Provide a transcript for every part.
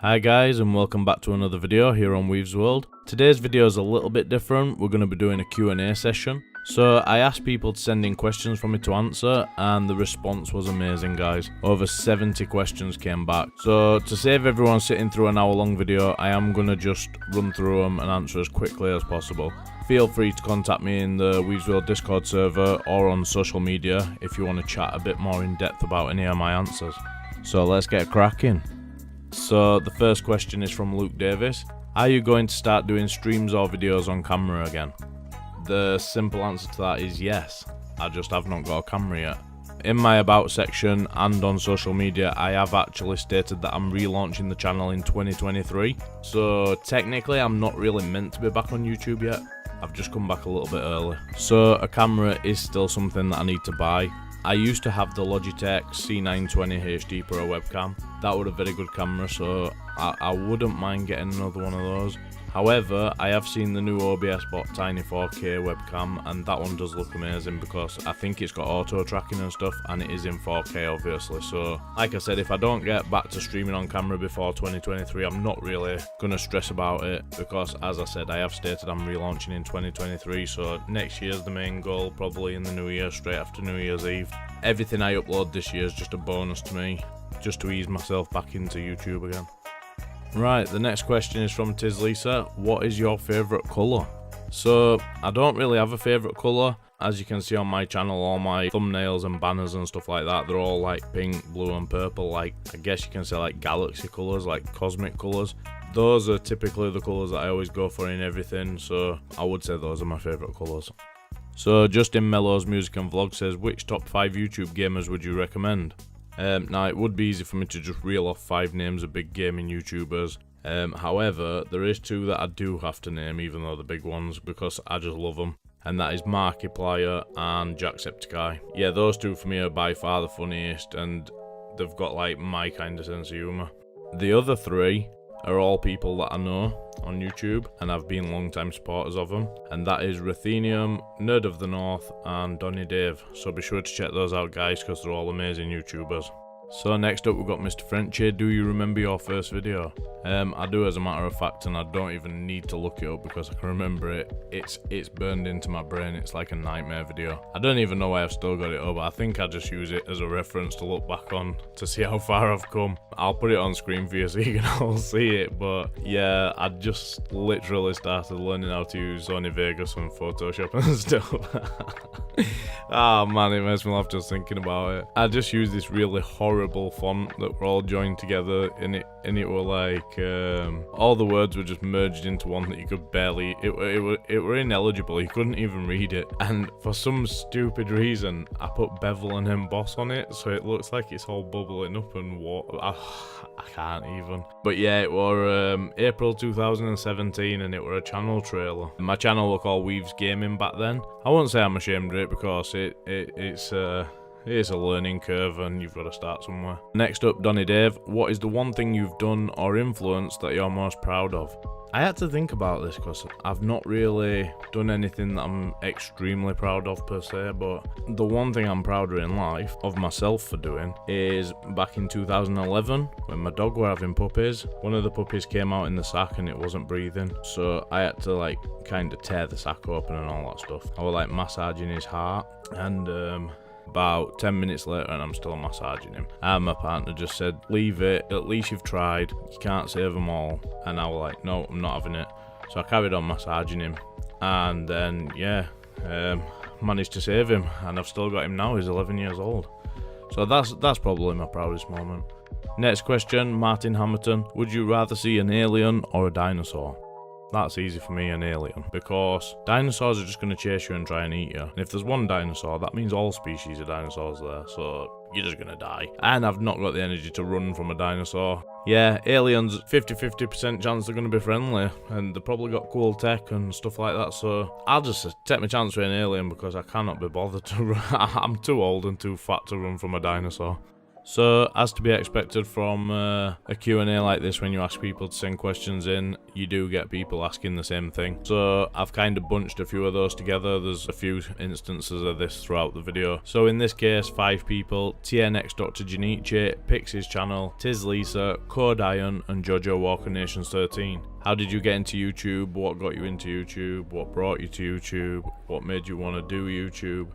Hi guys, and welcome back to another video here on Weave's World. Today's video is a little bit different. We're going to be doing a Q&A session. So I asked people to send in questions for me to answer, and the response was amazing, guys. Over 70 questions came back. So to save everyone sitting through an hour-long video, I am going to just run through them and answer as quickly as possible. Feel free to contact me in the Weave's World Discord server or on social media if you want to chat a bit more in depth about any of my answers. So let's get cracking. So the first question is from Luke Davis. Are you going to start doing streams or videos on camera again? The simple answer to that is yes. I just have not got a camera yet. In my about section and on social media, I have actually stated that I'm relaunching the channel in 2023. So technically I'm not really meant to be back on YouTube yet. I've just come back a little bit early. So a camera is still something that I need to buy. I used to have the Logitech C920 HD Pro webcam. That was a very good camera, so I wouldn't mind getting another one of those. However, I have seen the new OBS Bot Tiny 4K webcam, and that one does look amazing because I think it's got auto tracking and stuff, and it is in 4K obviously. So like I said, if I don't get back to streaming on camera before 2023, I'm not really going to stress about it because, as I said, I have stated I'm relaunching in 2023, so next year's the main goal, probably in the new year, straight after New Year's Eve. Everything I upload this year is just a bonus to me, just to ease myself back into YouTube again. Right, the next question is from Tiz Lisa. What is your favourite colour? So, I don't really have a favourite colour. As you can see on my channel, all my thumbnails and banners and stuff like that, they're all like pink, blue and purple, like I guess you can say like galaxy colours, like cosmic colours. Those are typically the colours that I always go for in everything, so I would say those are my favourite colours. So Justin Mellows Music and Vlog says, which top 5 YouTube gamers would you recommend? Now, it would be easy for me to just reel off 5 names of big gaming YouTubers. However, there is 2 that I do have to name, even though they're big ones, because I just love them. And that is Markiplier and Jacksepticeye. Yeah, those 2 for me are by far the funniest, and they've got like my kind of sense of humour. The other 3 are all people that I know on YouTube, and I've been long-time supporters of them, and that is Ruthenium, Nerd of the North, and Donny Dave. So be sure to check those out, guys, because they're all amazing YouTubers. So next up we've got Mr. Frenchy. Do you remember your first video? I do, as a matter of fact, and I don't even need to look it up because I can remember it. It's burned into my brain. It's like a nightmare video. I don't even know why I've still got it up. I think I just use it as a reference to look back on to see how far I've come. I'll put it on screen for you so you can all see it. But yeah, I just literally started learning how to use Sony Vegas and Photoshop and stuff. Oh man, it makes me laugh just thinking about it. I just used this really horrible font that were all joined together, and it were like all the words were just merged into one that you could barely. It were ineligible. You couldn't even read it. And for some stupid reason, I put bevel and emboss on it, so it looks like it's all bubbling up and water. I can't even. But yeah, it were April 2017, and it were a channel trailer. My channel was called Weave's Gaming back then. I won't say I'm ashamed of it because it's a learning curve and you've got to start somewhere. Next up, Donny Dave. What is the one thing you've done or influenced that you're most proud of? I had to think about this because I've not really done anything that I'm extremely proud of per se, but the one thing I'm prouder in life of myself for doing is back in 2011 when my dog were having puppies. One of the puppies came out in the sack and it wasn't breathing, so I had to like kind of tear the sack open and all that stuff. I was like massaging his heart, and about 10 minutes later and I'm still massaging him, and my partner just said, leave it, at least you've tried, you can't save them all. And I was like, no, I'm not having it. So I carried on massaging him, and then yeah, managed to save him, and I've still got him now. He's 11 years old. So that's probably my proudest moment. Next question, Martin Hammerton. Would you rather see an alien or a dinosaur? That's easy for me, an alien, because dinosaurs are just going to chase you and try and eat you. And if there's one dinosaur, that means all species of dinosaurs there, so you're just going to die. And I've not got the energy to run from a dinosaur. Yeah, aliens, 50% chance they're going to be friendly, and they've probably got cool tech and stuff like that, so I'll just take my chance with an alien because I cannot be bothered to run. I'm too old and too fat to run from a dinosaur. So, as to be expected from a Q&A like this, when you ask people to send questions in, you do get people asking the same thing. So, I've kind of bunched a few of those together. There's a few instances of this throughout the video. So, in this case, 5 people: TNX Dr. Janice, Pixies Channel, Tiz Lisa, Code Iron, and Jojo Walker Nations 13. How did you get into YouTube? What got you into YouTube? What brought you to YouTube? What made you want to do YouTube?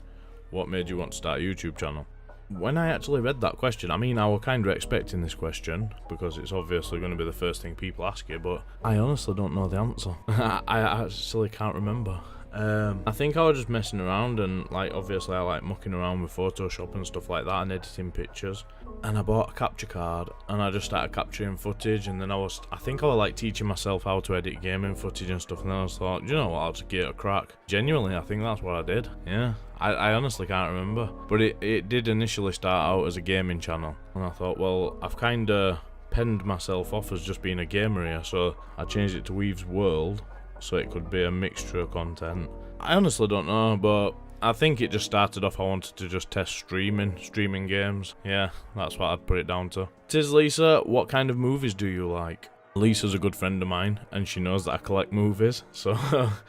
What made you want to start a YouTube channel? When I actually read that question, I mean, I was kind of expecting this question, because it's obviously going to be the first thing people ask you, but I honestly don't know the answer. I actually can't remember. I think I was just messing around, and like obviously I like mucking around with Photoshop and stuff like that and editing pictures, and I bought a capture card and I just started capturing footage, and then I think I was like teaching myself how to edit gaming footage and stuff, and then I was thought, you know what, I'll just give it a crack. Genuinely, I think that's what I did. Yeah, I honestly can't remember, but it did initially start out as a gaming channel, and I thought, well, I've kind of penned myself off as just being a gamer here, so I changed it to Weave's World, so it could be a mixture of content. I honestly don't know, but I think it just started off, I wanted to just test streaming games. Yeah, that's what I'd put it down to. Tiz Lisa, what kind of movies do you like? Lisa's a good friend of mine, and she knows that I collect movies, so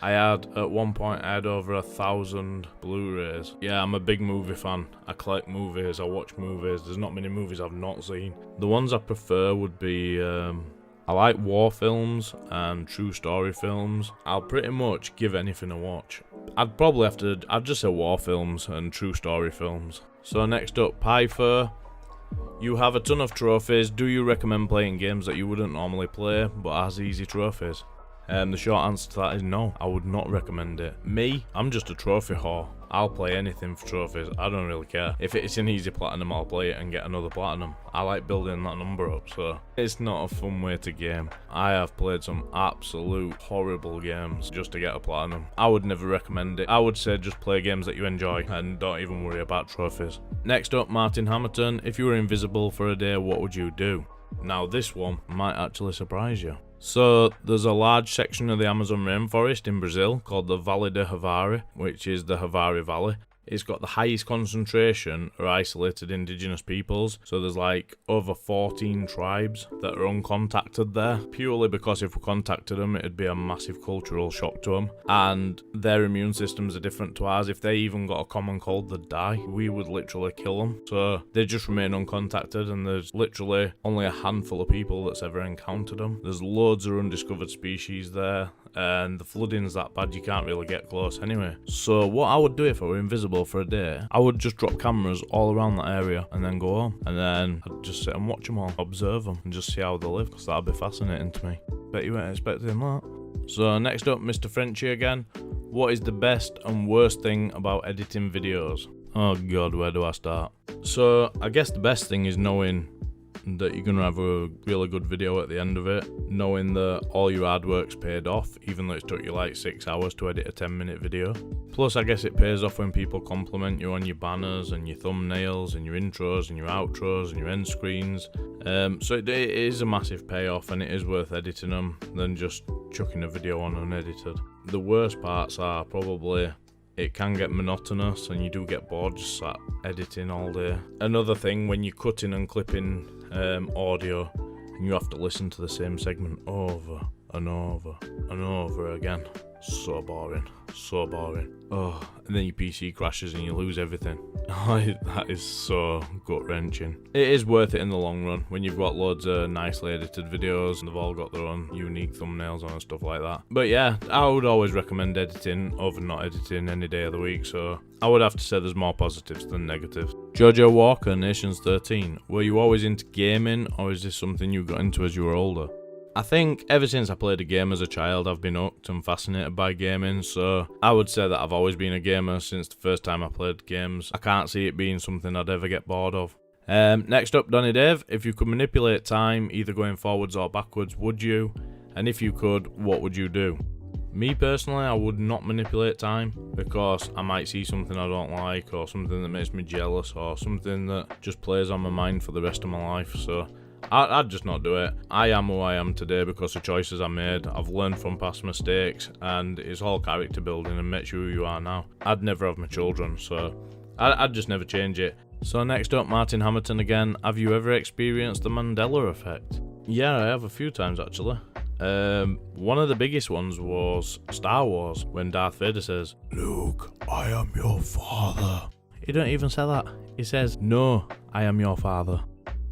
at one point I had over 1,000 Blu-rays. Yeah, I'm a big movie fan. I collect movies, I watch movies. There's not many movies I've not seen. The ones I prefer would be, I like war films and true story films. I'll pretty much give anything a watch. I'd just say war films and true story films. So next up, Pyfer. You have a ton of trophies. Do you recommend playing games that you wouldn't normally play but has easy trophies? The short answer to that is no, I would not recommend it. Me, I'm just a trophy whore. I'll play anything for trophies, I don't really care. If it's an easy platinum, I'll play it and get another platinum. I like building that number up, so it's not a fun way to game. I have played some absolute horrible games just to get a platinum. I would never recommend it. I would say just play games that you enjoy and don't even worry about trophies. Next up, Martin Hammerton. If you were invisible for a day, what would you do? Now this one might actually surprise you. So there's a large section of the Amazon rainforest in Brazil called the Vale de Havari, which is the Havari Valley. It's got the highest concentration of isolated indigenous peoples, so there's like over 14 tribes that are uncontacted there, purely because if we contacted them it'd be a massive cultural shock to them, and their immune systems are different to ours. If they even got a common cold, they'd die. We would literally kill them, so they just remain uncontacted, and there's literally only a handful of people that's ever encountered them. There's loads of undiscovered species there, and the flooding's that bad you can't really get close anyway. So what I would do if I were invisible for a day, I would just drop cameras all around that area and then go home, and then I'd just sit and watch them all, observe them and just see how they live, because that'd be fascinating to me. Bet you weren't expecting that. So next up, Mr. Frenchy again. What is the best and worst thing about editing videos? Oh god, where do I start? So I guess the best thing is knowing that you're going to have a really good video at the end of it, knowing that all your hard work's paid off, even though it took you like 6 hours to edit a 10-minute video. Plus I guess it pays off when people compliment you on your banners and your thumbnails and your intros and your outros and your end screens. So it is a massive payoff, and it is worth editing them than just chucking a video on unedited. The worst parts are probably it can get monotonous and you do get bored just sat editing all day. Another thing, when you're cutting and clipping audio and you have to listen to the same segment over and over and over again. So boring, so boring. Oh, and then your PC crashes and you lose everything. That is so gut-wrenching. It is worth it in the long run when you've got loads of nicely edited videos and they've all got their own unique thumbnails on and stuff like that. But yeah, I would always recommend editing over not editing any day of the week, so I would have to say there's more positives than negatives. Jojo Walker, Nations 13. Were you always into gaming, or is this something you got into as you were older? I think ever since I played a game as a child, I've been hooked and fascinated by gaming, so I would say that I've always been a gamer since the first time I played games. I can't see it being something I'd ever get bored of. Next up, Donny Dave. If you could manipulate time, either going forwards or backwards, would you? And if you could, what would you do? Me personally, I would not manipulate time, because I might see something I don't like, or something that makes me jealous, or something that just plays on my mind for the rest of my life, so I'd just not do it. I am who I am today because of choices I made. I've learned from past mistakes, and it's all character building and makes you who you are now. I'd never have my children, so I'd just never change it. So next up, Martin Hammerton again. Have you ever experienced the Mandela effect? Yeah, I have a few times actually. One of the biggest ones was Star Wars, when Darth Vader says, "Luke, I am your father." He don't even say that. He says, "No, I am your father."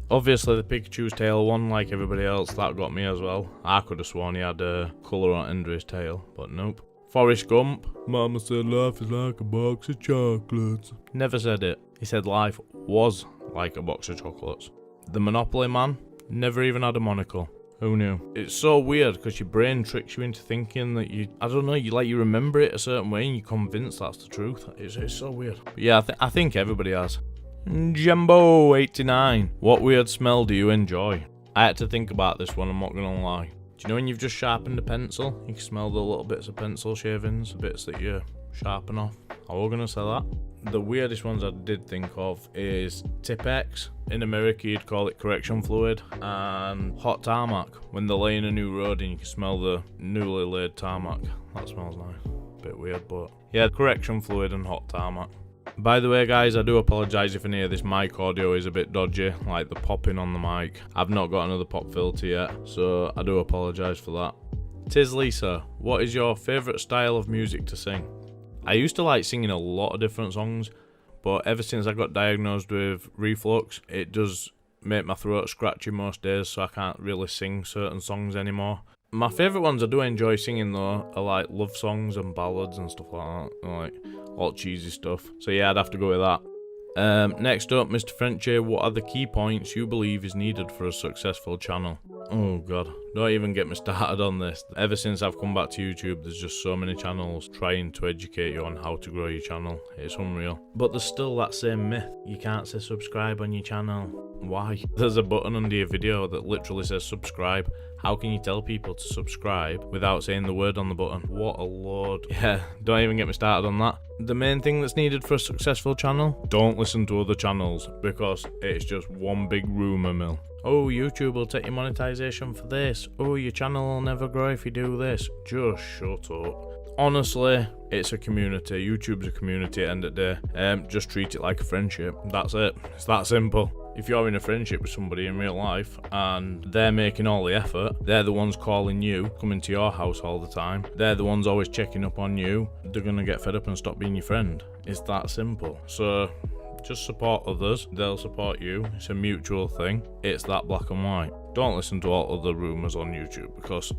Obviously the Pikachu's tail one, like everybody else, that got me as well. I could have sworn he had a colour on under his tail, but nope. Forrest Gump, "Mama said life is like a box of chocolates." Never said it. He said life was like a box of chocolates. The Monopoly Man, never even had a monocle. Who knew? It's so weird because your brain tricks you into thinking that I don't know, you remember it a certain way and you're convinced that's the truth. It's so weird. But yeah, I think everybody has. Jumbo89, what weird smell do you enjoy? I had to think about this one, I'm not gonna lie. Do you know when you've just sharpened a pencil, you can smell the little bits of pencil shavings, the bits that you sharpen off? I was gonna say that. The weirdest ones I did think of is Tipex. In America you'd call it correction fluid, and hot tarmac, when they're laying a new road and you can smell the newly laid tarmac. That smells nice. Bit weird, but yeah, correction fluid and hot tarmac. By the way guys, I do apologise if any of this mic audio is a bit dodgy, like the popping on the mic. I've not got another pop filter yet, so I do apologise for that. Tis Lisa, what is your favourite style of music to sing? I used to like singing a lot of different songs, but ever since I got diagnosed with reflux, it does make my throat scratchy most days, so I can't really sing certain songs anymore. My favourite ones I do enjoy singing though are like love songs and ballads and stuff like that, like all cheesy stuff. So yeah, I'd have to go with that. Next up, Mr. Frenchy, what are the key points you believe is needed for a successful channel? Oh god, don't even get me started on this. Ever since I've come back to YouTube, there's just so many channels trying to educate you on how to grow your channel. It's unreal. But there's still that same myth. You can't say subscribe on your channel. Why? There's a button under your video that literally says subscribe. How can you tell people to subscribe without saying the word on the button? What a load. Yeah, don't even get me started on that. The main thing that's needed for a successful channel, don't listen to other channels, because it's just one big rumour mill. Oh, YouTube will take your monetization for this. Oh, your channel will never grow if you do this. Just shut up. Honestly, it's a community. YouTube's a community at the end of the day. Just treat it like a friendship. That's it. It's that simple. If you're in a friendship with somebody in real life and they're making all the effort, they're the ones calling you, coming to your house all the time, they're the ones always checking up on you, they're going to get fed up and stop being your friend. It's that simple. So just support others, they'll support you. It's a mutual thing. It's that black and white. Don't listen to all other rumours on YouTube, because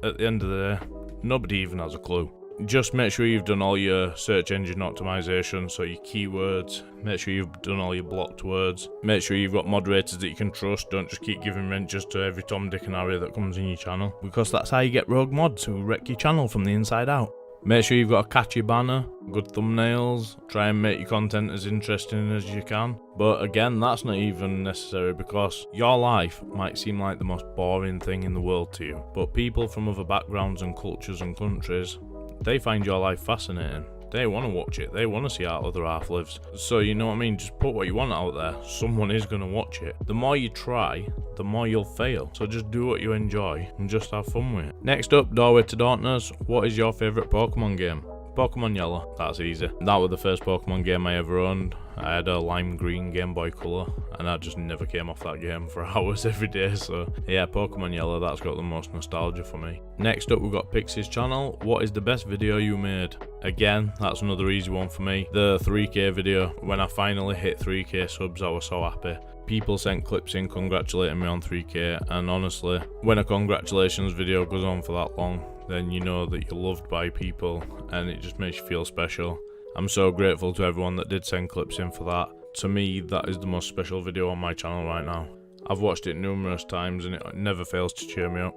at the end of the day, nobody even has a clue. Just make sure you've done all your search engine optimization, so your keywords. Make sure you've done all your blocked words. Make sure you've got moderators that you can trust. Don't just keep giving wrenches to every Tom, Dick and Harry that comes in your channel, because that's how you get rogue mods who wreck your channel from the inside out. Make sure you've got a catchy banner, good thumbnails, try and make your content as interesting as you can. But again, that's not even necessary, because your life might seem like the most boring thing in the world to you, but people from other backgrounds and cultures and countries, they find your life fascinating. They want to watch it. They want to see how other half lives. So you know what I mean? Just put what you want out there. Someone is going to watch it. The more you try, the more you'll fail. So just do what you enjoy and just have fun with it. Next up, Doorway to Darkness. What is your favourite Pokemon game? Pokemon Yellow. That's easy. That was the first Pokemon game I ever owned. I had a lime green Game Boy Color, and I just never came off that game for hours every day. So yeah, Pokemon Yellow, that's got the most nostalgia for me. Next up, we've got Pixies Channel. What is the best video you made? Again, that's another easy one for me. The 3K video. When I finally hit 3K subs, I was so happy. People sent clips in congratulating me on 3K, and honestly, when a congratulations video goes on for that long, then you know that you're loved by people, and it just makes you feel special. I'm so grateful to everyone that did send clips in for that. To me, that is the most special video on my channel right now. I've watched it numerous times and it never fails to cheer me up.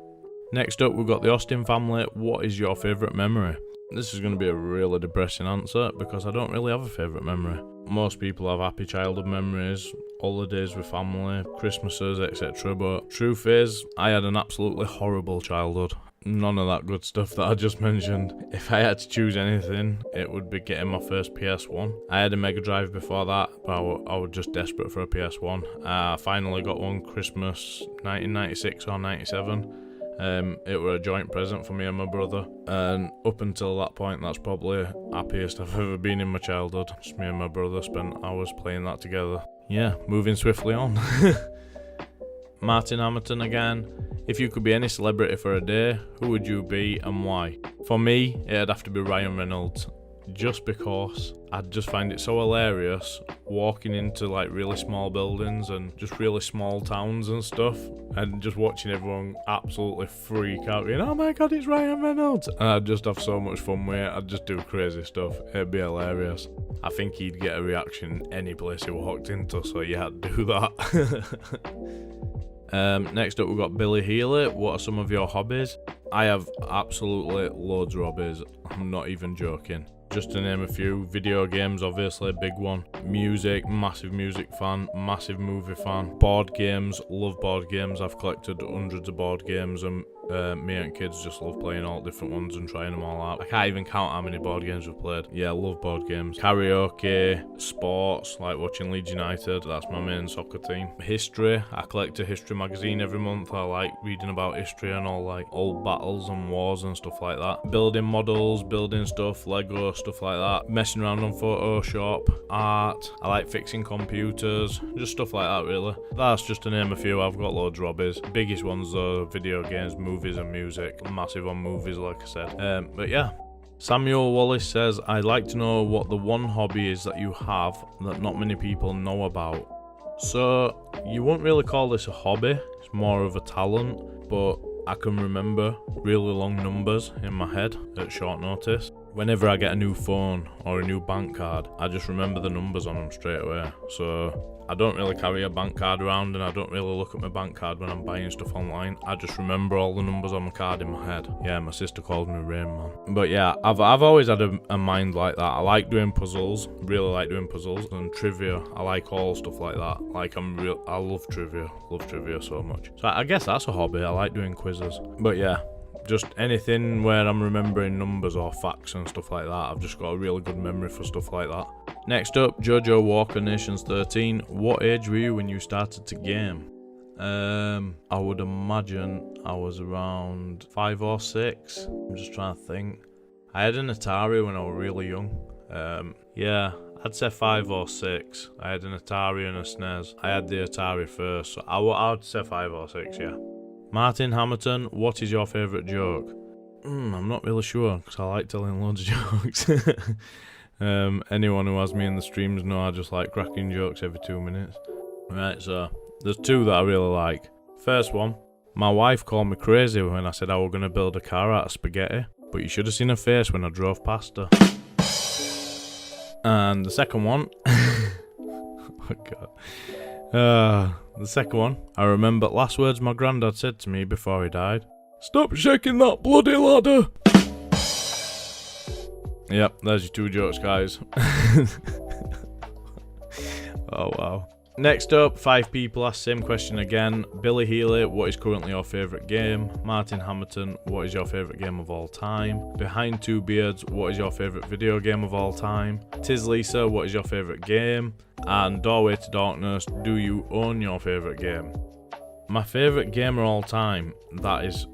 Next up, we've got the Austin family. What is your favourite memory? This is going to be a really depressing answer, because I don't really have a favourite memory. Most people have happy childhood memories, holidays with family, Christmases, etc. But truth is, I had an absolutely horrible childhood. None of that good stuff that I just mentioned. If I had to choose anything, it would be getting my first PS1. I had a Mega Drive before that, but I was just desperate for a PS1. I finally got one Christmas 1996 or 97. It was a joint present for me and my brother, and up until that point, that's probably the happiest I've ever been in my childhood. Just me and my brother spent hours playing that together. yeah, moving swiftly on. Martin Hammerton again. If you could be any celebrity for a day, who would you be and why? For me, it'd have to be Ryan Reynolds. Just because I'd just find it so hilarious walking into like really small buildings and just really small towns and stuff, and just watching everyone absolutely freak out, you know, oh my god, it's Ryan Reynolds. And I'd just have so much fun with it. I'd just do crazy stuff. It'd be hilarious. I think he'd get a reaction any place he walked into, so you had to do that. Next up we've got Billy Healy. What are some of your hobbies? I have absolutely loads of hobbies. I'm not even joking. Just to name a few, video games obviously a big one, music, massive music fan, massive movie fan, board games, love board games. I've collected hundreds of board games, and me and kids just love playing all different ones and trying them all out. I can't even count how many board games we've played. Yeah, I love board games. Karaoke, sports, like watching Leeds United, that's my main soccer team. History, I collect a history magazine every month. I like reading about history and all like old battles and wars and stuff like that. Building models, building stuff, Lego, stuff like that. Messing around on Photoshop, art, I like fixing computers, just stuff like that really. That's just to name a few. I've got loads of hobbies. Biggest ones though, video games, movies and music. I'm massive on movies like I said. But yeah. Samuel Wallace says, I'd like to know what the one hobby is that you have that not many people know about. So, you wouldn't really call this a hobby, it's more of a talent, but I can remember really long numbers in my head at short notice. Whenever I get a new phone or a new bank card, I just remember the numbers on them straight away. So I don't really carry a bank card around, and I don't really look at my bank card when I'm buying stuff online. I just remember all the numbers on the card in my head. Yeah, my sister called me Rain Man. But yeah, I've always had a mind like that. I like doing puzzles, really like doing puzzles, and trivia. I like all stuff like that. Like I love trivia so much. So I guess that's a hobby. I like doing quizzes. But yeah, just anything where I'm remembering numbers or facts and stuff like that. I've just got a really good memory for stuff like that. Next up, Jojo Walker Nations 13. What age were you when you started to game? I would imagine I was around 5 or 6. I'm just trying to think. I had an Atari when I was really young. Yeah, I'd say 5 or 6. I had an Atari and a SNES. I had the Atari first, so I would say 5 or 6, yeah. Martin Hammerton, what is your favourite joke? I'm not really sure, because I like telling loads of jokes. Anyone who has me in the streams know I just like cracking jokes every 2 minutes. Right, so there's 2 that I really like. First one, my wife called me crazy when I said I was going to build a car out of spaghetti, but you should have seen her face when I drove past her. And the second one, oh god. The second one, I remember last words my granddad said to me before he died. Stop shaking that bloody ladder! Yep, there's your 2 jokes, guys. Oh wow. Next up, 5 people asked same question again. Billy Healy, what is currently your favourite game? Martin Hammerton, what is your favourite game of all time? Behind 2 Beards, what is your favourite video game of all time? Tiz Lisa, what is your favourite game? And Doorway to Darkness, do you own your favourite game? My favourite game of all time, that is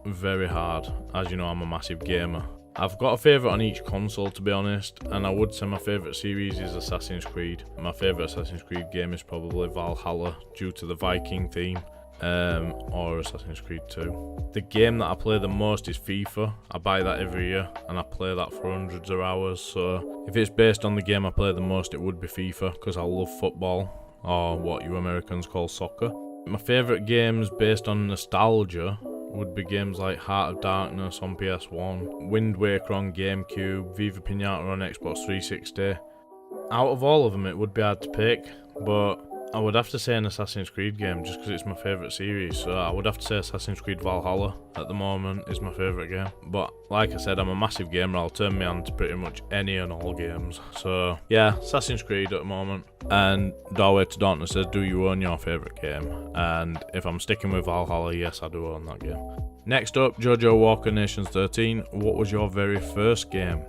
very hard. As you know, I'm a massive gamer. I've got a favourite on each console, to be honest, and I would say my favourite series is Assassin's Creed. My favourite Assassin's Creed game is probably Valhalla, due to the Viking theme, or Assassin's Creed 2. The game that I play the most is FIFA. I buy that every year, and I play that for hundreds of hours, so if it's based on the game I play the most, it would be FIFA, because I love football, or what you Americans call soccer. My favourite games based on nostalgia would be games like Heart of Darkness on PS1, Wind Waker on GameCube, Viva Pinata on Xbox 360. Out of all of them it would be hard to pick, but I would have to say an Assassin's Creed game just because it's my favourite series, so I would have to say Assassin's Creed Valhalla at the moment is my favourite game. But like I said, I'm a massive gamer, I'll turn my hand to pretty much any and all games. So yeah, Assassin's Creed at the moment. And Doorway to Darkness says, do you own your favourite game? And if I'm sticking with Valhalla, yes I do own that game. Next up, Jojo Walker Nations 13, what was your very first game?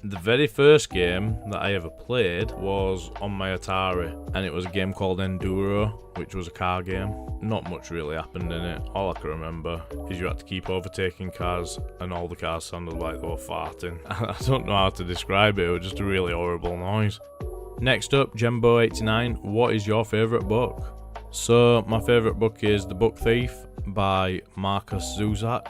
The very first game that I ever played was on my Atari, and it was a game called Enduro, which was a car game. Not much really happened in it. All I can remember is you had to keep overtaking cars, and all the cars sounded like they were farting. I don't know how to describe it, it was just a really horrible noise. Next up, Jembo89, what is your favourite book? So, my favourite book is The Book Thief by Marcus Zusak.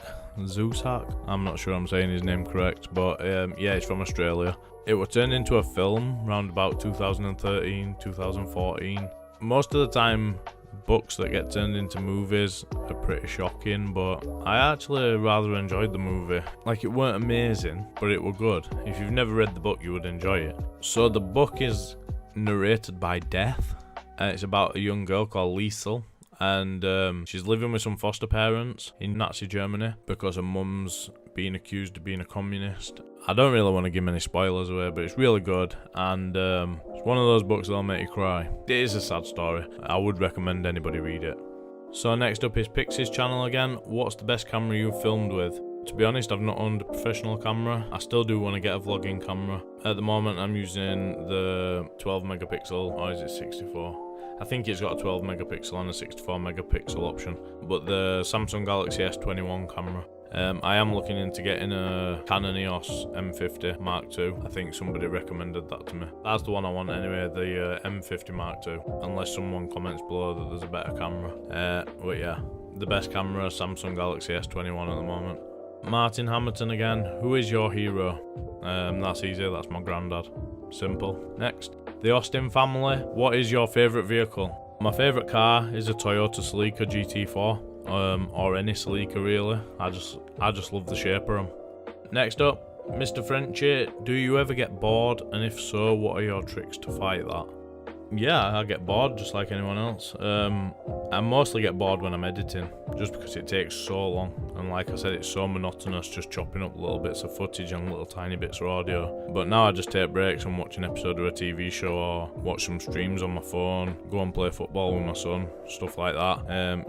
I'm not sure I'm saying his name correct, but yeah, he's from Australia. It was turned into a film around about 2013, 2014. Most of the time, books that get turned into movies are pretty shocking, but I actually rather enjoyed the movie. Like, it weren't amazing, but it were good. If you've never read the book, you would enjoy it. So the book is narrated by Death, and it's about a young girl called Liesel, and she's living with some foster parents in Nazi Germany because her mum's being accused of being a communist. I don't really want to give any spoilers away, but it's really good, and it's one of those books that'll make you cry. It is a sad story. I would recommend anybody read it. So next up is Pixies Channel again. What's the best camera you've filmed with? To be honest, I've not owned a professional camera. I still do want to get a vlogging camera. At the moment, I'm using the 12 megapixel, or is it 64? I think it's got a 12 megapixel and a 64 megapixel option, but the Samsung Galaxy S21 camera. I am looking into getting a Canon EOS M50 Mark II. I think somebody recommended that to me. That's the one I want anyway, the M50 Mark II, unless someone comments below that there's a better camera. But yeah, the best camera, Samsung Galaxy S21 at the moment. Martin Hammerton again, who is your hero? That's easy, that's my granddad. Simple. Next, the Austin family, what is your favourite vehicle? My favourite car is a Toyota Celica GT4. Or any Celica really. I just love the shape of them. Next up, Mr. Frenchy, do you ever get bored, and if so, what are your tricks to fight that? Yeah, I get bored just like anyone else. I mostly get bored when I'm editing, just because it takes so long, and like I said, it's so monotonous just chopping up little bits of footage and little tiny bits of audio. But now I just take breaks and watch an episode of a TV show, or watch some streams on my phone, go and play football with my son, stuff like that.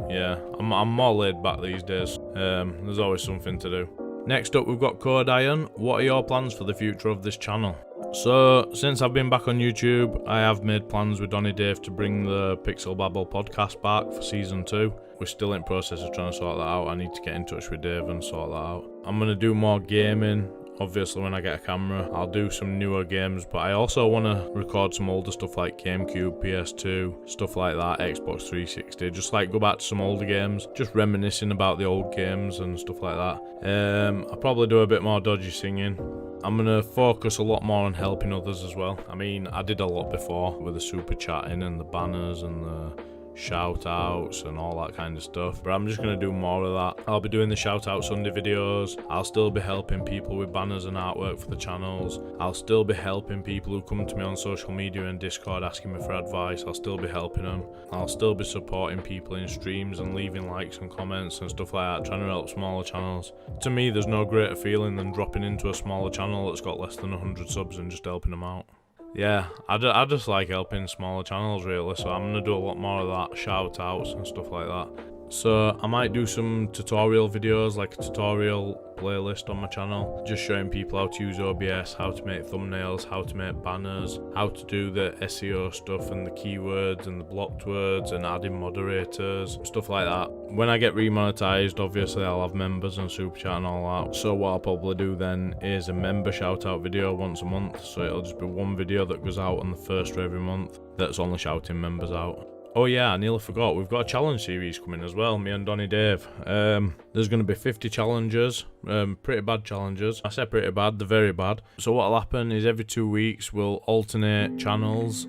Yeah, I'm more laid back these days. There's always something to do. Next up, we've got Code Iron. What are your plans for the future of this channel? So, since I've been back on YouTube, I have made plans with Donny Dave to bring the Pixel Babble podcast back for season 2. We're still in process of trying to sort that out. I need to get in touch with Dave and sort that out. I'm going to do more gaming. Obviously, when I get a camera, I'll do some newer games, but I also want to record some older stuff like GameCube, PS2, stuff like that, Xbox 360, just like go back to some older games, just reminiscing about the old games and stuff like that. I'll probably do a bit more dodgy singing. I'm going to focus a lot more on helping others as well. I mean, I did a lot before with the super chatting and the banners and the shout outs and all that kind of stuff, but I'm just going to do more of that. I'll be doing the shout out Sunday videos. I'll still be helping people with banners and artwork for the channels. I'll still be helping people who come to me on social media and Discord asking me for advice. I'll still be helping them. I'll still be supporting people in streams and leaving likes and comments and stuff like that, trying to help smaller channels. To me, there's no greater feeling than dropping into a smaller channel that's got less than 100 subs and just helping them out. Yeah, I just like helping smaller channels really, so I'm going to do a lot more of that, shout outs and stuff like that. So I might do some tutorial videos, like a tutorial playlist on my channel, just showing people how to use OBS, how to make thumbnails, how to make banners, how to do the SEO stuff and the keywords and the blocked words and adding moderators, stuff like that. When I get remonetized, obviously I'll have members and super chat and all that. So what I'll probably do then is a member shout out video once a month. So it'll just be one video that goes out on the first of every month that's only shouting members out. Oh yeah, I nearly forgot, we've got a challenge series coming as well, me and Donny Dave. There's going to be 50 challenges, pretty bad challenges. I say pretty bad, they're very bad. So what'll happen is every 2 weeks we'll alternate channels.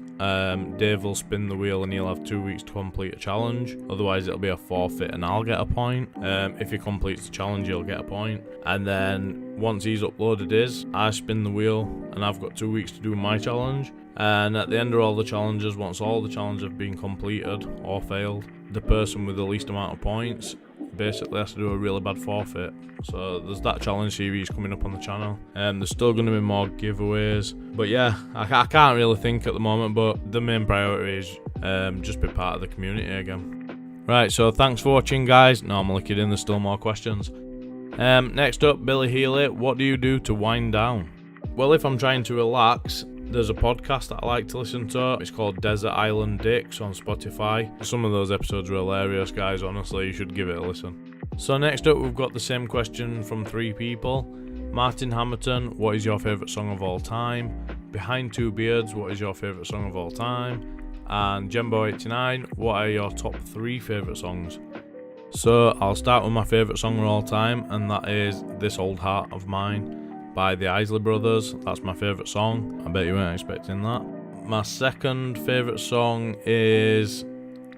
Dave will spin the wheel and he'll have 2 weeks to complete a challenge. Otherwise it'll be a forfeit and I'll get a point. If he completes the challenge he'll get a point. And then once he's uploaded his, I spin the wheel and I've got 2 weeks to do my challenge. And at the end of all the challenges, once all the challenges have been completed or failed, the person with the least amount of points basically has to do a really bad forfeit. So there's that challenge series coming up on the channel. There's still going to be more giveaways. But yeah, I can't really think at the moment, but the main priority is just be part of the community again. Right, so thanks for watching guys. Normally kidding, there's still more questions. Next up, Billy Healy, what do you do to wind down? Well, if I'm trying to relax, there's a podcast that I like to listen to. It's called Desert Island Dicks on Spotify. Some of those episodes are hilarious, guys. Honestly, you should give it a listen. So next up, we've got the same question from 3 people. Martin Hammerton, what is your favourite song of all time? Behind Two Beards, what is your favourite song of all time? And Jembo89, what are your top 3 favourite songs? So I'll start with my favourite song of all time, and that is This Old Heart of Mine by the Isley Brothers. That's my favourite song. I bet you weren't expecting that. My second favourite song is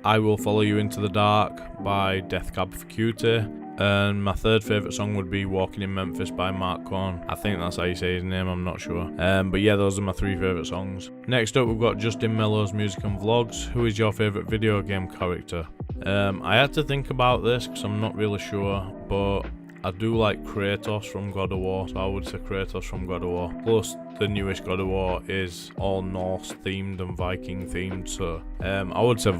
I Will Follow You Into the Dark by Death Cab for Cutie. And my third favourite song would be Walking in Memphis by Mark Korn. I think that's how you say his name, I'm not sure. But yeah, those are my 3 favourite songs. Next up, we've got Justin Mellow's Music and Vlogs. Who is your favourite video game character? I had to think about this because I'm not really sure, but I do like Kratos from God of War, so I would say Kratos from God of War. Plus, the newest God of War is all Norse themed and Viking themed, so I would say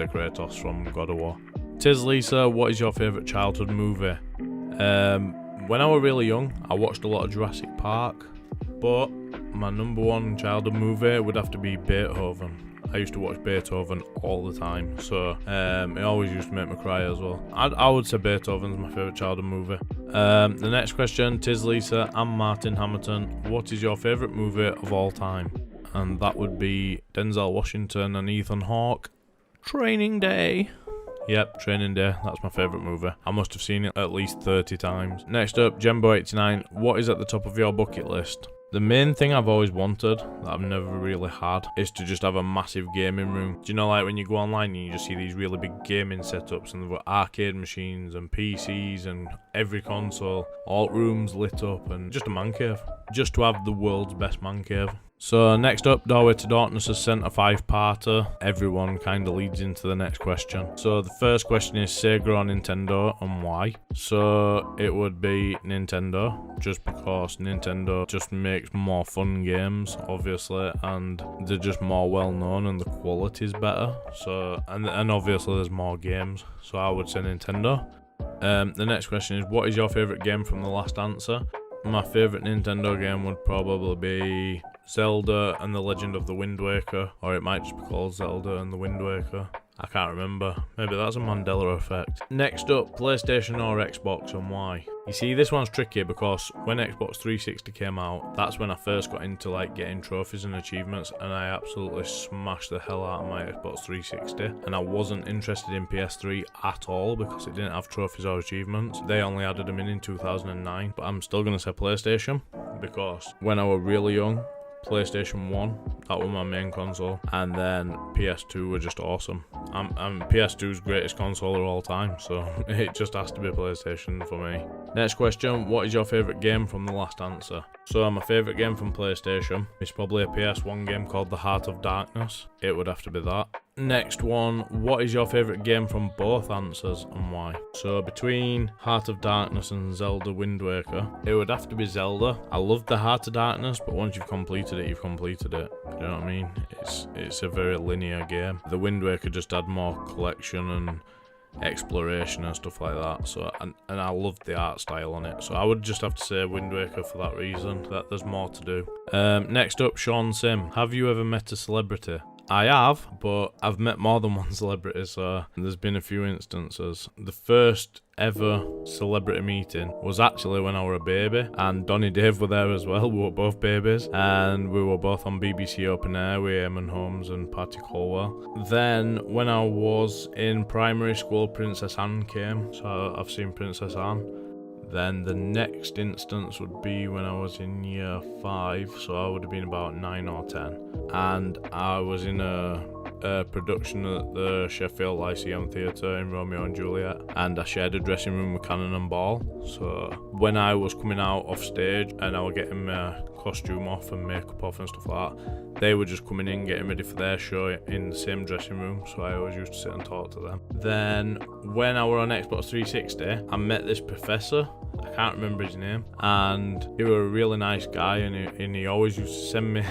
Kratos from God of War. Tis Lisa, what is your favourite childhood movie? When I was really young, I watched a lot of Jurassic Park, but my number 1 childhood movie would have to be Beethoven. I used to watch Beethoven all the time, so it always used to make me cry as well. I would say Beethoven's my favourite childhood movie. The next question, Tis Lisa and Martin Hammerton, what is your favourite movie of all time? And that would be Denzel Washington and Ethan Hawke, Training Day. Yep, Training Day, that's my favourite movie. I must have seen it at least 30 times. Next up, Jembo89, what is at the top of your bucket list? The main thing I've always wanted, that I've never really had, is to just have a massive gaming room. Do you know, like when you go online and you just see these really big gaming setups and they've got arcade machines and PCs and every console, all rooms lit up, and just a man cave. Just to have the world's best man cave. So next up, Doorway to Darkness has sent a 5-parter. Everyone kind of leads into the next question. So the first question is Sega or Nintendo and why? So it would be Nintendo, just because Nintendo just makes more fun games, obviously, and they're just more well known and the quality's better. So and obviously there's more games. So I would say Nintendo. The next question is what is your favourite game from the last answer? My favourite Nintendo game would probably be Zelda and the Legend of the Wind Waker, or it might just be called Zelda and the Wind Waker. I can't remember. Maybe that's a Mandela effect. Next up, PlayStation or Xbox and why? You see, this one's tricky because when Xbox 360 came out, that's when I first got into like getting trophies and achievements, and I absolutely smashed the hell out of my Xbox 360. And I wasn't interested in PS3 at all because it didn't have trophies or achievements. They only added them in 2009, but I'm still going to say PlayStation because when I was really young, PlayStation 1, that was my main console, and then PS2 were just awesome. I'm PS2's greatest console of all time, so it just has to be PlayStation for me. Next question, what is your favourite game from the last answer? So my favourite game from PlayStation is probably a PS1 game called The Heart of Darkness. It would have to be that. Next one, what is your favourite game from both answers and why? So between Heart of Darkness and Zelda Wind Waker, it would have to be Zelda. I loved the Heart of Darkness, but once you've completed it, you've completed it. Do you know what I mean? It's a very linear game. The Wind Waker just had more collection and exploration and stuff like that, so and I loved the art style on it, so I would just have to say Wind Waker for that reason, that there's more to do. Next up, Shaun Sim, have you ever met a celebrity? I have, but I've met more than one celebrity, so there's been a few instances. The first ever celebrity meeting was actually when I was a baby, and Donny Dave were there as well. We were both babies, and we were both on BBC Open Air with Eamon Holmes and Patty Colwell. Then when I was in primary school, Princess Anne came, so I've seen Princess Anne. Then the next instance would be when I was in year 5, so I would have been about 9 or 10. And I was in a production at the Sheffield Lyceum Theatre in Romeo and Juliet, and I shared a dressing room with Cannon and Ball. So when I was coming out off stage and I was getting my costume off and makeup off and stuff like that, they were just coming in getting ready for their show in the same dressing room, so I always used to sit and talk to them. Then when I was on Xbox 360, I met this professor. I can't remember his name, and he was a really nice guy, and he always used to send me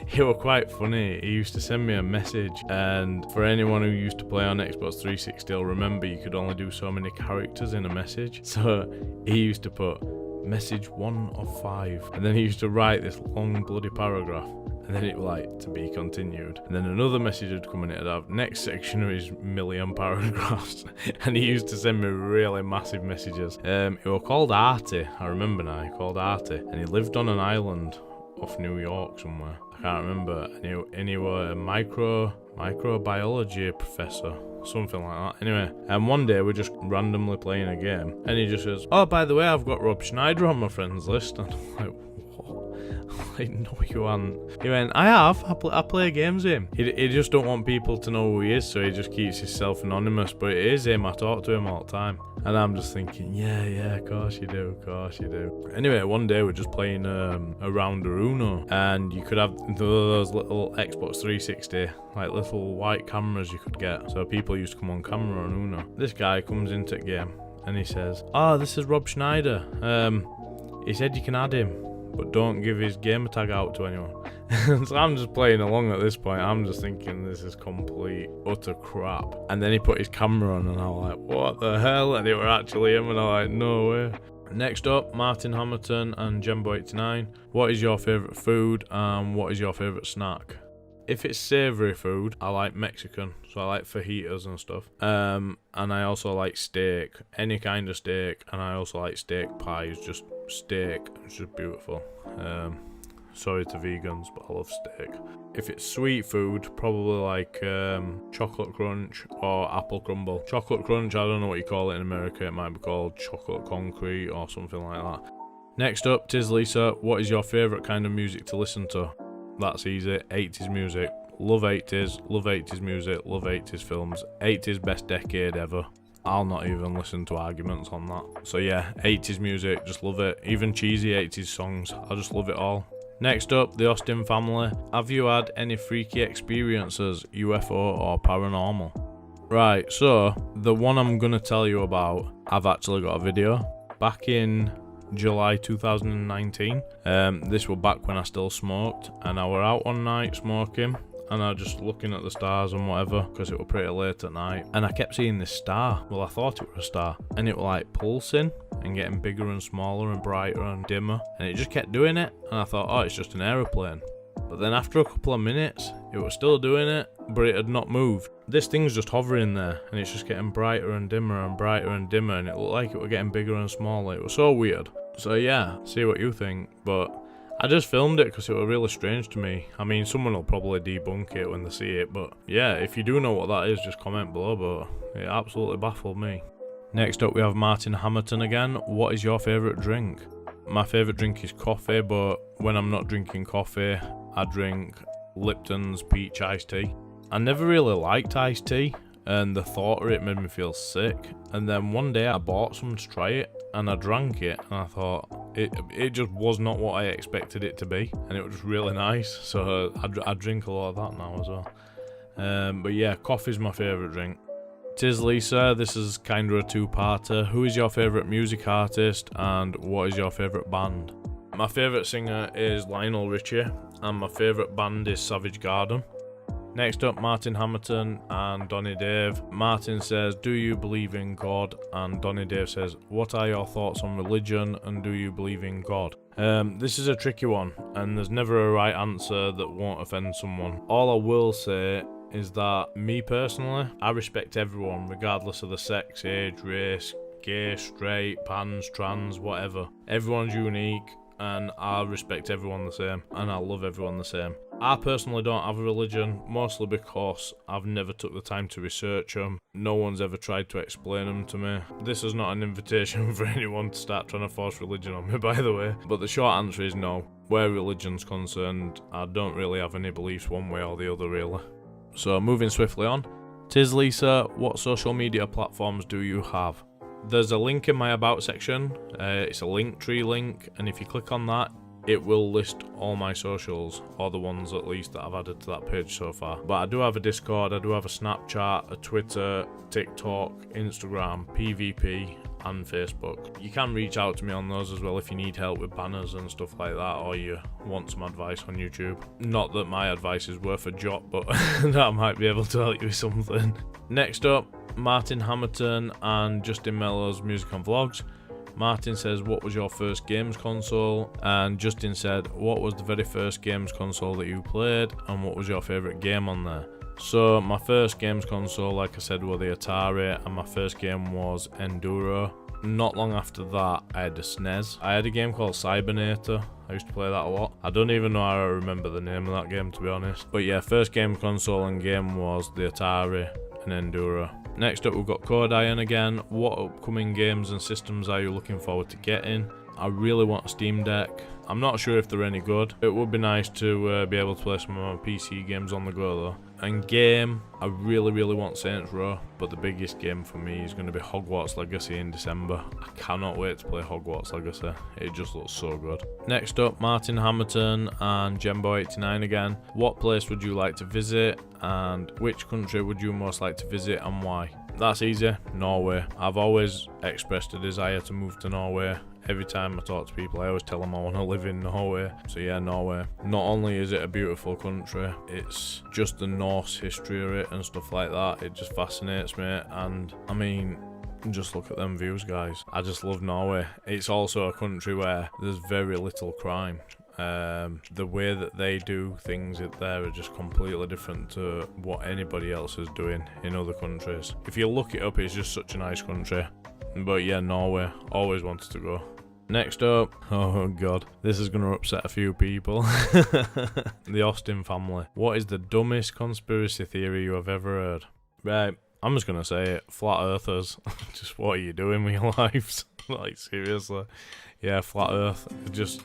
he was quite funny. He used to send me a message, and for anyone who used to play on Xbox 360 will remember you could only do so many characters in a message, so he used to put message 1 of 5, and then he used to write this long bloody paragraph, and then it was like, to be continued, and then another message would come and it'd have next section of his million paragraphs and he used to send me really massive messages. He was called Artie, I remember now, he called Artie, and he lived on an island off New York somewhere. I can't remember. And he was a microbiology professor, something like that. Anyway, and one day we're just randomly playing a game, and he just says, "Oh, by the way, I've got Rob Schneider on my friends list." And I'm like, like, no, you haven't. He went, I have. I play games with him. He just don't want people to know who he is, so he just keeps himself anonymous. But it is him. I talk to him all the time. And I'm just thinking, yeah, of course you do, of course you do. Anyway, one day we're just playing a round of Uno, and you could have those little Xbox 360, like little white cameras you could get. So people used to come on camera on Uno. This guy comes into the game, and he says, "Oh, this is Rob Schneider. He said you can add him, but don't give his gamer tag out to anyone." So I'm just playing along at this point. I'm just thinking this is complete utter crap. And then he put his camera on, and I was like, what the hell? And it were actually him, and I was like, no way. Next up, Martin Hammerton and Jembo89. What is your favourite food, and what is your favourite snack? If it's savoury food, I like Mexican, so I like fajitas and stuff. And I also like steak, any kind of steak, and I also like steak pies, just steak. It's just beautiful. Sorry to vegans, but I love steak. If it's sweet food, probably like chocolate crunch or apple crumble. Chocolate crunch, I don't know what you call it in America. It might be called chocolate concrete or something like that. Next up, Tis Lisa. What is your favourite kind of music to listen to? That's easy. 80s music. Love 80s. Love 80s music. Love 80s films. 80s best decade ever. I'll not even listen to arguments on that. So yeah, 80s music, just love it. Even cheesy 80s songs, I just love it all. Next up, the Austin family. Have you had any freaky experiences, UFO or paranormal? Right, so the one I'm going to tell you about, I've actually got a video. Back in July 2019, this was back when I still smoked, and I were out one night smoking, and I was just looking at the stars and whatever, because it was pretty late at night, and I kept seeing this star. Well, I thought it was a star, and it was like pulsing and getting bigger and smaller and brighter and dimmer, and it just kept doing it, and I thought, oh, it's just an aeroplane. But then after a couple of minutes, it was still doing it, but it had not moved. This thing's just hovering there, and it's just getting brighter and dimmer and brighter and dimmer, and it looked like it was getting bigger and smaller. It was so weird. So yeah, see what you think, but I just filmed it because it was really strange to me. I mean, someone will probably debunk it when they see it, but yeah, if you do know what that is, just comment below, but it absolutely baffled me. Next up, we have Martin Hammerton again. What is your favourite drink? My favourite drink is coffee, but when I'm not drinking coffee, I drink Lipton's peach iced tea. I never really liked iced tea, and the thought of it made me feel sick. And then one day I bought some to try it, and I drank it, and I thought it just was not what I expected it to be, and it was just really nice. So I drink a lot of that now as well. But yeah, coffee's my favourite drink. Tis Lisa, this is kind of a two-parter. Who is your favourite music artist, and what is your favourite band? My favourite singer is Lionel Richie, and my favourite band is Savage Garden. Next up, Martin Hammerton and Donny Dave. Martin says, do you believe in God? And Donny Dave says, what are your thoughts on religion, and do you believe in God? This is a tricky one, and there's never a right answer that won't offend someone. All I will say is that, me personally, I respect everyone, regardless of the sex, age, race, gay, straight, pans, trans, whatever. Everyone's unique, and I respect everyone the same, and I love everyone the same. I personally don't have a religion, mostly because I've never took the time to research them. No one's ever tried to explain them to me. This is not an invitation for anyone to start trying to force religion on me, by the way. But the short answer is no. Where religion's concerned, I don't really have any beliefs one way or the other, really. So moving swiftly on. Tis Lisa, what social media platforms do you have? There's a link in my about section. It's a Linktree link, and if you click on that, it will list all my socials, or the ones at least that I've added to that page so far. But I do have a Discord, I do have a Snapchat, a Twitter, TikTok, Instagram, PvP, and Facebook. You can reach out to me on those as well if you need help with banners and stuff like that, or you want some advice on YouTube. Not that my advice is worth a jot, but that might be able to help you with something. Next up, Martin Hammerton and Justin Mellow's Music and Vlogs. Martin says, what was your first games console? And Justin said, what was the very first games console that you played, and what was your favourite game on there? So my first games console, like I said, was the Atari, and my first game was Enduro. not long after that, I had a SNES. I had a game called Cybernator. I used to play that a lot. I don't even know how I remember the name of that game, to be honest. But yeah, first game console and game was the Atari and Enduro. Next up, we've got Code Iron again. What upcoming games and systems are you looking forward to getting? I really want a Steam Deck. I'm not sure if they're any good. It would be nice to be able to play some of my PC games on the go though. And game, I really want Saints Row, but the biggest game for me is going to be Hogwarts Legacy in December. I cannot wait to play Hogwarts Legacy. It just looks so good. Next up, Martin Hammerton and Jembo89 again. What place would you like to visit, and which country would you most like to visit and why? That's easy, Norway. I've always expressed a desire to move to Norway. Every time I talk to people, I always tell them I want to live in Norway. So yeah, Norway. Not only is it a beautiful country, it's just the Norse history of it and stuff like that. It just fascinates me. And I mean, just look at them views, guys. I just love Norway. It's also a country where there's very little crime. The way that they do things there are just completely different to what anybody else is doing in other countries. If you look it up, it's just such a nice country. But yeah, Norway, always wanted to go. Next up, oh god, this is going to upset a few people. The Austin family. What is the dumbest conspiracy theory you have ever heard? Right, I'm just going to say it, flat earthers. Just what are you doing with your lives? Like, seriously. Yeah, flat earth.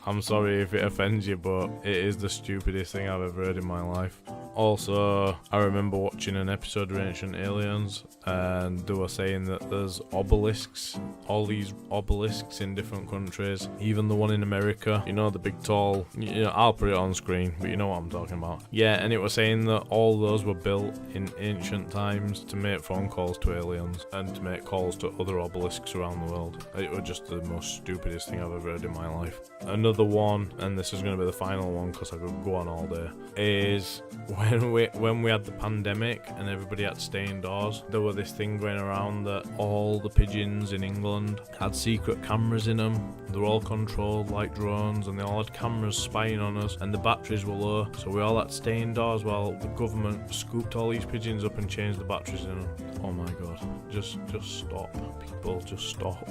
I'm sorry if it offends you, but it is the stupidest thing I've ever heard in my life. Also, I remember watching an episode of Ancient Aliens, and they were saying that there's obelisks, all these obelisks in different countries, even the one in America, you know, the big tall, I'll put it on screen, but you know what I'm talking about. Yeah, and it was saying that all those were built in ancient times to make phone calls to aliens, and to make calls to other obelisks around the world. It was just the most stupidest thing I've ever heard in my life. Another one, and this is going to be the final one because I could go on all day, is when we had the pandemic and everybody had to stay indoors, there was this thing going around that all the pigeons in England had secret cameras in them. They're all controlled like drones, and they all had cameras spying on us, and the batteries were low, so we all had to stay indoors while the government scooped all these pigeons up and changed the batteries in them. Oh my god, just stop, people, just stop.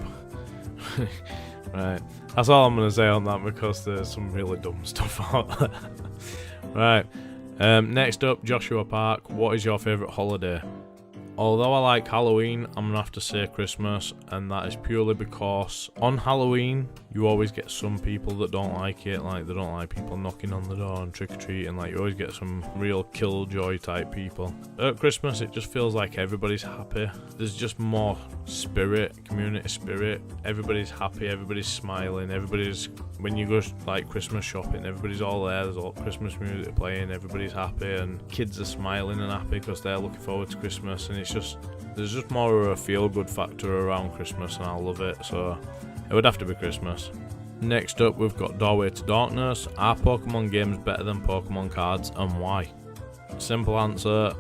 Right, that's all I'm going to say on that because there's some really dumb stuff out there. Right, next up, Joshua Park. What is your favourite holiday? Although I like Halloween, I'm going to have to say Christmas, and that is purely because on Halloween, you always get some people that don't like it, like they don't like people knocking on the door and trick-or-treating, like you always get some real killjoy type people. At Christmas, it just feels like everybody's happy. There's just more spirit, community spirit. Everybody's happy, everybody's smiling, when you go like Christmas shopping, everybody's all there, there's all Christmas music playing, everybody's happy, and kids are smiling and happy because they're looking forward to Christmas, and there's just more of a feel-good factor around Christmas, and I love it, so it would have to be Christmas. Next up, we've got Doorway to Darkness. Are Pokemon games better than Pokemon cards, and why? Simple answer,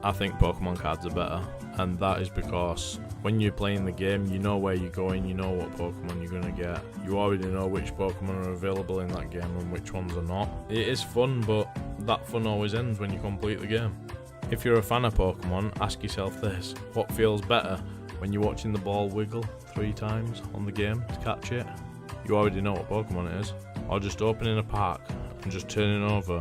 I think Pokemon cards are better, and that is because when you're playing the game, you know where you're going, you know what Pokemon you're going to get. You already know which Pokemon are available in that game and which ones are not. It is fun, but that fun always ends when you complete the game. If you're a fan of Pokemon, ask yourself this: what feels better, when you're watching the ball wiggle 3 times on the game to catch it? You already know what Pokemon it is. Or just opening a pack and just turning over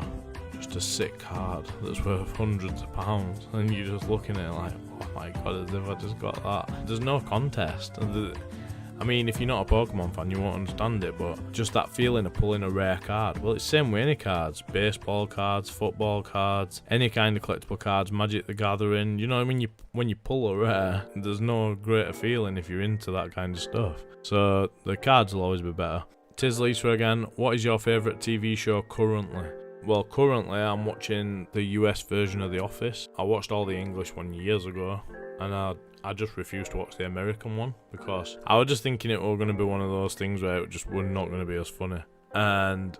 just a sick card that's worth hundreds of pounds, and you're just looking at it like, oh my god, as if I just got that. There's no contest. I mean, if you're not a Pokemon fan, you won't understand it, but just that feeling of pulling a rare card. Well, it's the same with any cards. Baseball cards, football cards, any kind of collectible cards, Magic the Gathering. You know, when you pull a rare, there's no greater feeling if you're into that kind of stuff. So the cards will always be better. Tis Lisa again. What is your favourite TV show currently? Well, currently I'm watching the US version of The Office. I watched all the English one years ago, and I just refused to watch the American one because I was just thinking it was going to be one of those things where it just was not going to be as funny. And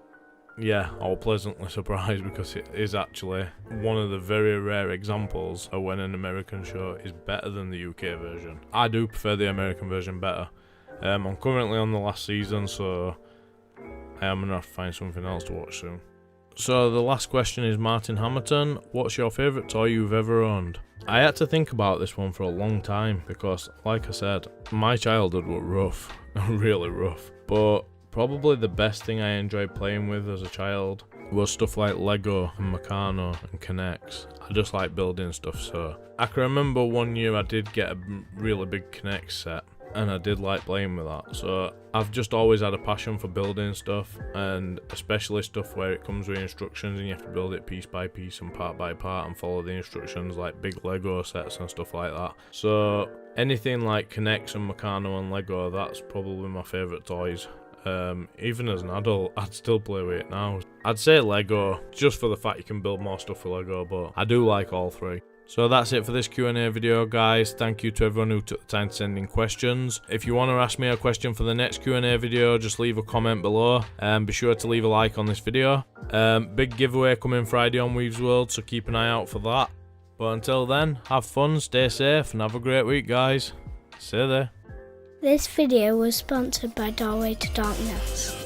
yeah, I was pleasantly surprised because it is actually one of the very rare examples of when an American show is better than the UK version. I do prefer the American version better. I'm currently on the last season, so I am going to have to find something else to watch soon. So the last question is Martin Hammerton. What's your favourite toy you've ever owned? I had to think about this one for a long time because, like I said, my childhood was rough, really rough. But probably the best thing I enjoyed playing with as a child was stuff like Lego and Meccano and Connects. I just like building stuff, so I can remember one year I did get a really big Connect set and I did like playing with that. So I've just always had a passion for building stuff, and especially stuff where it comes with instructions and you have to build it piece by piece and part by part and follow the instructions, like big Lego sets and stuff like that. So anything like Connects and Meccano and Lego, that's probably my favourite toys. Even as an adult, I'd still play with it now. I'd say Lego, just for the fact you can build more stuff with Lego, but I do like all three. So that's it for this Q&A video, guys. Thank you to everyone who took the time to send in questions. If you want to ask me a question for the next Q&A video, just leave a comment below, and be sure to leave a like on this video. Big giveaway coming Friday on Weaves World, so keep an eye out for that. But until then, have fun, stay safe, and have a great week, guys. See you there. This video was sponsored by To Dorkness.